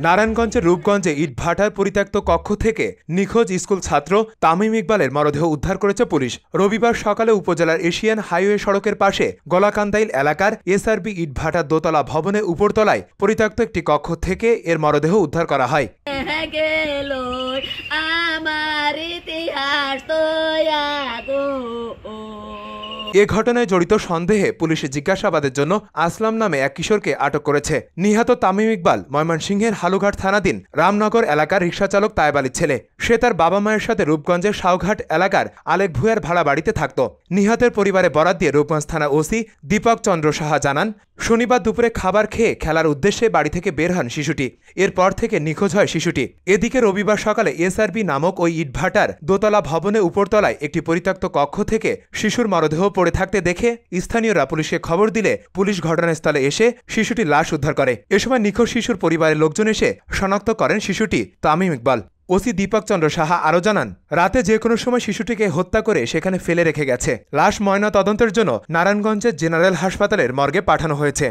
নারায়ণগঞ্জের রূপগঞ্জে ইটভাটার পরিত্যক্ত কক্ষ থেকে নিখোঁজ স্কুল ছাত্র তামিম ইকবালের মরদেহ উদ্ধার করেছে পুলিশ। রবিবার সকালে উপজেলার এশিয়ান হাইওয়ে সড়কের পাশে গলাকান্দাইল এলাকার এসআরবি ইটভাটার দোতলা ভবনের উপরতলায় পরিত্যক্ত একটি কক্ষ থেকে এর মরদেহ উদ্ধার করা হয়। এ ঘটনায় জড়িত সন্দেহে পুলিশ জিজ্ঞাসাবাদের জন্য আসলাম নামে এক কিশোরকে আটক করেছে। নিহত তামিম ইকবাল ময়মনসিংহের হালুঘাট থানাধীন রামনগর এলাকার রিকশাচালক তায়েব আলীর ছেলে। সে তার বাবা মায়ের সাথে রূপগঞ্জের শাওঘাট এলাকার আলেক ভূঁইয়ার ভাড়া বাড়িতে থাকত। নিহতের পরিবারে বরাত দিয়ে রূপগঞ্জ থানা ওসি দীপক চন্দ্র সাহা জানান, শনিবার দুপুরে খাবার খেয়ে খেলার উদ্দেশ্যে বাড়ি থেকে বের হন শিশুটি। এরপর থেকে নিখোঁজ হয় শিশুটি। এদিকে রবিবার সকালে এসআরবি নামক ওই ইটভাটার দোতলা ভবনের উপরতলায় একটি পরিত্যক্ত কক্ষ থেকে শিশুর মরদেহ পড়ে থাকতে দেখে স্থানীয়রা পুলিশকে খবর দিলে পুলিশ ঘটনাস্থলে এসে শিশুটির লাশ উদ্ধার করে। এ সময় নিখোঁজ শিশুর পরিবারের লোকজন এসে শনাক্ত করেন শিশুটি তামিম ইকবাল। ওসি দীপক চন্দ্র সাহা আরও জানান, রাতে যে কোনো সময় শিশুটিকে হত্যা করে সেখানে ফেলে রেখে গেছে। লাশ ময়না তদন্তের জন্য নারায়ণগঞ্জের জেনারেল হাসপাতালের মর্গে পাঠানো হয়েছে।